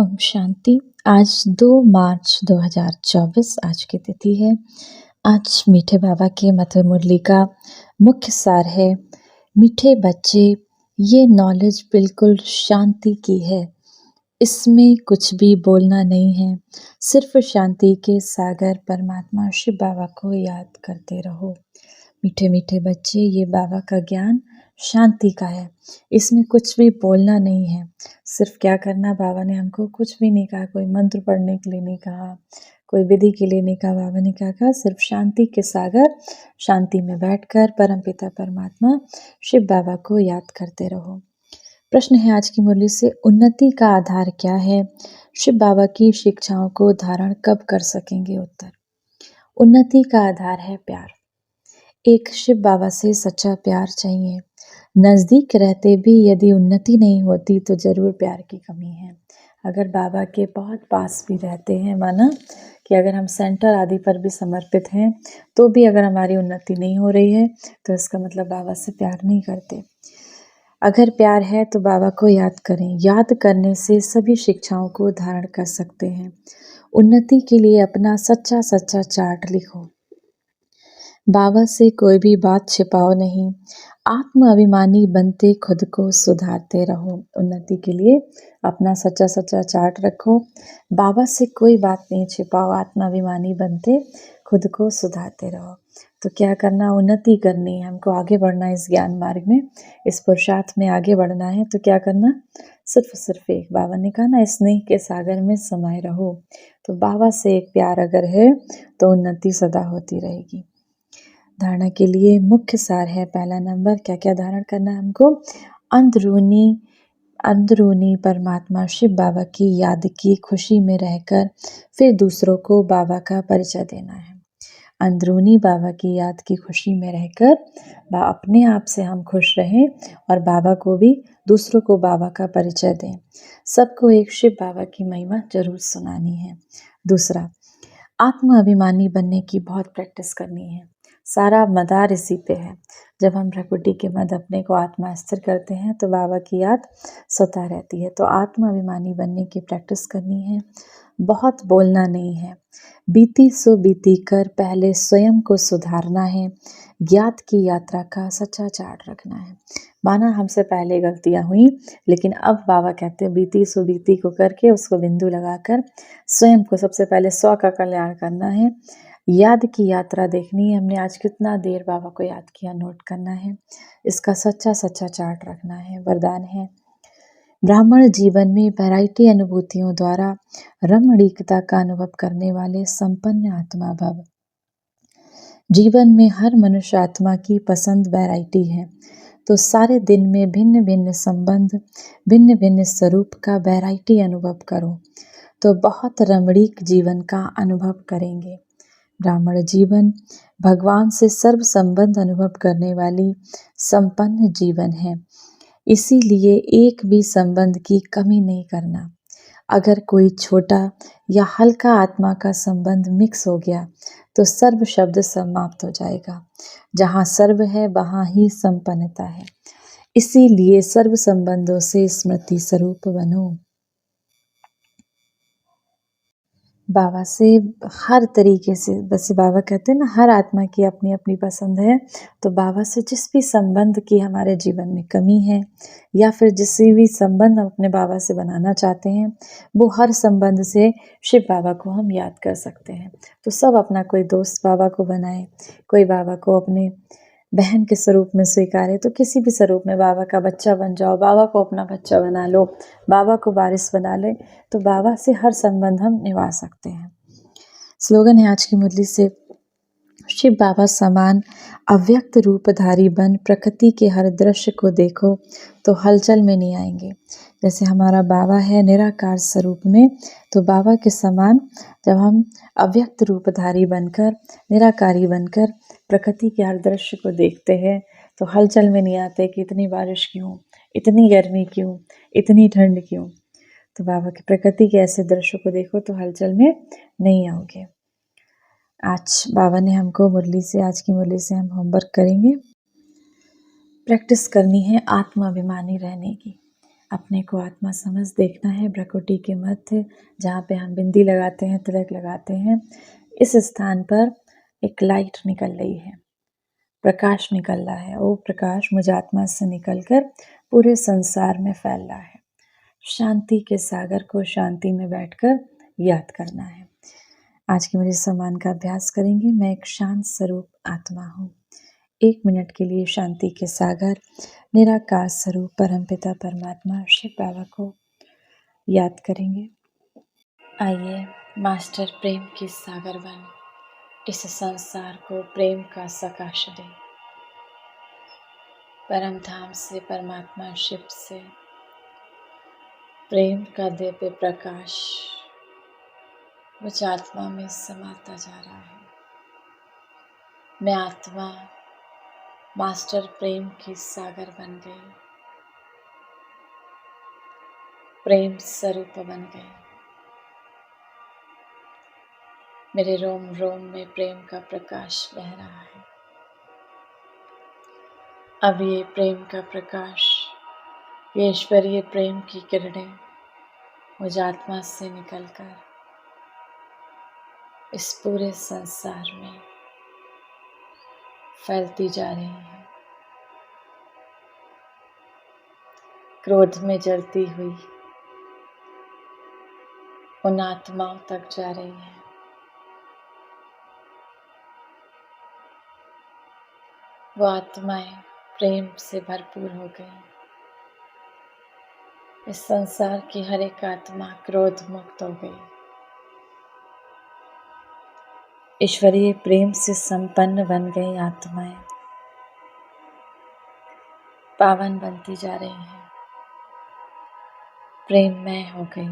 ओम शांति। आज 2 मार्च 2024 आज की तिथि है। आज मीठे बाबा के मधुर मुरली का मुख्य सार है, मीठे बच्चे, ये नॉलेज बिल्कुल शांति की है। इसमें कुछ भी बोलना नहीं है, सिर्फ शांति के सागर परमात्मा शिव बाबा को याद करते रहो। मीठे मीठे बच्चे, ये बाबा का ज्ञान शांति का है। इसमें कुछ भी बोलना नहीं है, सिर्फ क्या करना, बाबा ने हमको कुछ भी नहीं कहा, कोई मंत्र पढ़ने के लिए नहीं कहा, कोई विधि के लिए नहीं कहा। बाबा ने क्या कहा, सिर्फ शांति के सागर, शांति में बैठकर परमपिता परमात्मा शिव बाबा को याद करते रहो। प्रश्न है आज की मुरली से, उन्नति का आधार क्या है? शिव बाबा की शिक्षाओं को धारण कब कर सकेंगे? उत्तर, उन्नति का आधार है प्यार। एक शिव बाबा से सच्चा प्यार चाहिए। नज़दीक रहते भी यदि उन्नति नहीं होती तो ज़रूर प्यार की कमी है। अगर बाबा के बहुत पास भी रहते हैं, माना कि अगर हम सेंटर आदि पर भी समर्पित हैं, तो भी अगर हमारी उन्नति नहीं हो रही है तो इसका मतलब बाबा से प्यार नहीं करते। अगर प्यार है तो बाबा को याद करें। याद करने से सभी शिक्षाओं को धारण कर सकते हैं। उन्नति के लिए अपना सच्चा सच्चा चार्ट लिखो। बाबा से कोई भी बात छिपाओ नहीं। आत्म अभिमानी बनते खुद को सुधारते रहो। उन्नति के लिए अपना सच्चा सच्चा चार्ट रखो। बाबा से कोई बात नहीं छिपाओ। आत्म अभिमानी बनते खुद को सुधारते रहो। तो क्या करना, उन्नति करनी है, हमको आगे बढ़ना है इस ज्ञान मार्ग में, इस पुरुषार्थ में आगे बढ़ना है। तो क्या करना, सिर्फ एक, बाबा ने कहा ना, स्नेह के सागर में समाये रहो। तो बाबा से एक प्यार अगर है तो उन्नति सदा होती रहेगी। धारणा के लिए मुख्य सार है, पहला नंबर, क्या क्या धारण करना है हमको? अंदरूनी परमात्मा शिव बाबा की याद की खुशी में रहकर फिर दूसरों को बाबा का परिचय देना है। अंदरूनी बाबा की याद की खुशी में रहकर अपने आप से हम खुश रहें और बाबा को भी, दूसरों को बाबा का परिचय दें। सबको एक शिव बाबा की महिमा जरूर सुनानी है। दूसरा, आत्म अभिमानी बनने की बहुत प्रैक्टिस करनी है। सारा मदार इसी पे है। जब हम प्रकृति के मद अपने को आत्मा स्थिर करते हैं तो बाबा की याद सता रहती है। तो आत्म अभिमानी बनने की प्रैक्टिस करनी है। बहुत बोलना नहीं है। बीती सो बीती कर पहले स्वयं को सुधारना है। ज्ञात की यात्रा का सच्चा चार्ट रखना है। माना हमसे पहले गलतियां हुई, लेकिन अब बाबा कहते हैं बीती सो बीती को करके उसको बिंदु लगाकर स्वयं को सबसे पहले 100 का कल्याण करना है। याद की यात्रा देखनी है, हमने आज कितना देर बाबा को याद किया, नोट करना है। इसका सच्चा सच्चा चार्ट रखना है। वरदान है, ब्राह्मण जीवन में वैरायटी अनुभूतियों द्वारा रमणीकता का अनुभव करने वाले संपन्न आत्मा भव। जीवन में हर मनुष्य आत्मा की पसंद वैरायटी है, तो सारे दिन में भिन्न भिन्न संबंध, भिन्न भिन्न स्वरूप का वैरायटी अनुभव करो, तो बहुत रमणीक जीवन का अनुभव करेंगे। ब्राह्मण जीवन भगवान से सर्व संबंध अनुभव करने वाली संपन्न जीवन है। इसीलिए एक भी संबंध की कमी नहीं करना। अगर कोई छोटा या हल्का आत्मा का संबंध मिक्स हो गया तो सर्व शब्द समाप्त हो जाएगा। जहाँ सर्व है वहाँ ही संपन्नता है। इसीलिए सर्व संबंधों से स्मृति स्वरूप बनो। बाबा से हर तरीके से, बस बाबा कहते हैं ना, हर आत्मा की अपनी अपनी पसंद है। तो बाबा से जिस भी संबंध की हमारे जीवन में कमी है, या फिर जिस भी संबंध हम अपने बाबा से बनाना चाहते हैं, वो हर संबंध से शिव बाबा को हम याद कर सकते हैं। तो सब अपना कोई दोस्त बाबा को बनाए, कोई बाबा को अपने बहन के स्वरूप में स्वीकारे, तो किसी भी स्वरूप में बाबा का बच्चा बन जाओ, बाबा को अपना बच्चा बना लो, बाबा को वारिस बना ले, तो बाबा से हर संबंध हम निभा सकते हैं। स्लोगन है आज की मुरली से, शिव बाबा समान अव्यक्त रूपधारी बन प्रकृति के हर दृश्य को देखो तो हलचल में नहीं आएंगे। जैसे हमारा बाबा है निराकार स्वरूप में, तो बाबा के समान जब हम अव्यक्त रूपधारी बनकर, निराकारी बनकर प्रकृति के हर दृश्य को देखते हैं तो हलचल में नहीं आते कि इतनी बारिश क्यों, इतनी गर्मी क्यों, इतनी ठंड क्यों। तो बाबा की प्रकृति के ऐसे दृश्य को देखो तो हलचल में नहीं आओगे। आज बाबा ने हमको मुरली से, आज की मुरली से हम होमवर्क करेंगे। प्रैक्टिस करनी है आत्माभिमानी रहने की। अपने को आत्मा समझ देखना है। भ्रकुटी के मध्य जहाँ पे हम बिंदी लगाते हैं, तिलक लगाते हैं, इस स्थान पर एक लाइट निकल रही है, प्रकाश निकल रहा है। वो प्रकाश मुझ आत्मा से निकलकर पूरे संसार में फैल रहा है। शांति के सागर को शांति में बैठकर याद करना है। आज के मेरे सम्मान का अभ्यास करेंगे। मैं एक शांत स्वरूप आत्मा हूँ। 1 मिनट के लिए शांति के सागर निराकार स्वरूप परमपिता परमात्मा शिव बाबा को याद करेंगे। आइए मास्टर प्रेम की सागर बन इस संसार को प्रेम का सकाश दे। परम धाम से, परमात्मा शिव से प्रेम का दिव्य प्रकाश मुझ आत्मा में समाता जा रहा है। मैं आत्मा मास्टर प्रेम की सागर बन गई, प्रेम स्वरूप बन गई। मेरे रोम रोम में प्रेम का प्रकाश बह रहा है। अब ये प्रेम का प्रकाश, ये ईश्वरीय प्रेम की किरणें मुझ आत्मा से निकलकर इस पूरे संसार में फैलती जा रही हैं। क्रोध में जलती हुई उन आत्माओं तक जा रही हैं। वो आत्माएं प्रेम से भरपूर हो गई। इस संसार की हर एक आत्मा क्रोध मुक्त हो गई। ईश्वरीय प्रेम से संपन्न बन गई आत्माएं पावन बनती जा रही हैं, प्रेममय हो गई।